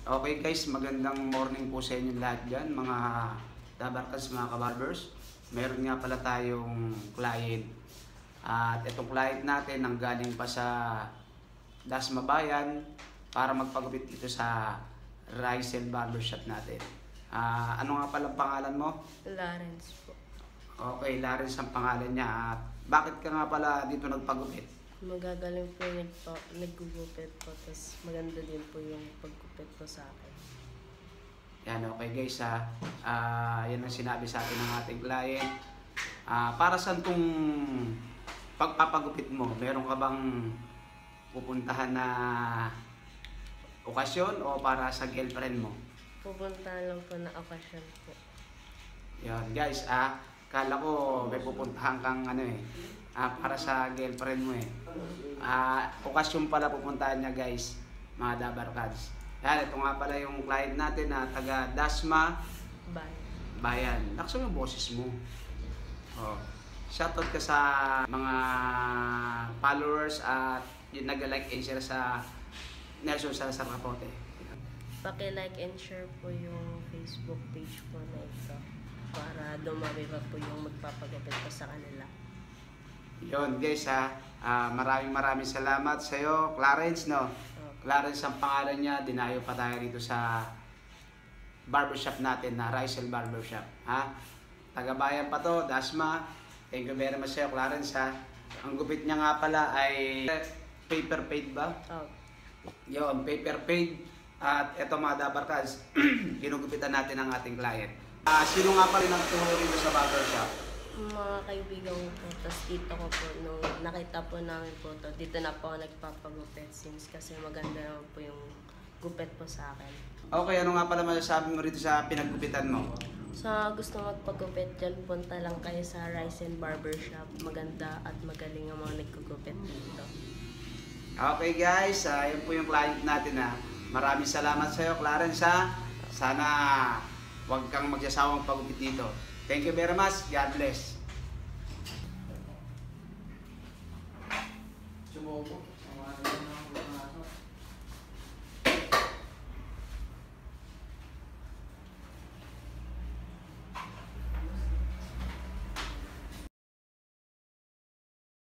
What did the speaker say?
Okay guys, magandang morning po sa inyo lahat dyan, mga dabarkas, mga kabarbers. Meron nga pala tayong client. At itong client natin ang galing pa sa Dasma Bayan para magpagupit dito sa Rysel Barbershop natin. Ano nga pala pangalan mo? Lawrence po. Okay, Lawrence ang pangalan niya. At bakit ka nga pala dito nagpagupit? Magagaling po yung naggugupit po, tapos maganda din po yung paggupit po sa akin. Yan, okay guys yan ang sinabi sa atin ng ating client. Para saan tong pagpapagupit mo? Meron ka bang pupuntahan na okasyon o para sa girlfriend mo? Pupunta lang po na okasyon po. Yan guys, kala ko may pupuntahan kang para sa girlfriend mo eh. Okasyon pala pupuntahan niya guys, mga dabarkads. Yan, ito nga pala yung client natin na taga Dasma Bayan. Laksan yung boses mo. Shoutout ka sa mga followers at yung nag-like and share sa Nelson Salazar Capote. Paki-like and share po yung Facebook page po na ito para dumami pa po yung magpapagupit po sa kanila. Yon guys maraming salamat sa iyo, Clarence, no? Clarence ang pangalan niya. Dinayo pa tayo dito sa barbershop natin na Rysel Barbershop, Tagabayan pa to, Dasma. Thank you very much sa iyo, Clarence, Ang gupit niya nga pala ay paper fade ba? Yon, paper fade. At eto mga dabarkads, ginugupitan natin ang ating client. Sino nga pala nagturo rito sa barbershop? Mga kaibigan ko po, tapos tito ko po, nung nakita po namin po to, dito na po ako nagpapagupit since kasi maganda naman po yung gupit po sa akin. Okay, ano nga pala masasabi mo rito sa pinaggupitan mo? Sa gusto magpagupit dyan, punta lang kayo sa Rysel Barbershop. Maganda at magaling ang mga nagkugupit dito. Okay guys, yun po yung client natin. Maraming salamat sa iyo, Clarence. Sana huwag kang magsasawang pagupit dito. Thank you very much. God bless. Sumubo.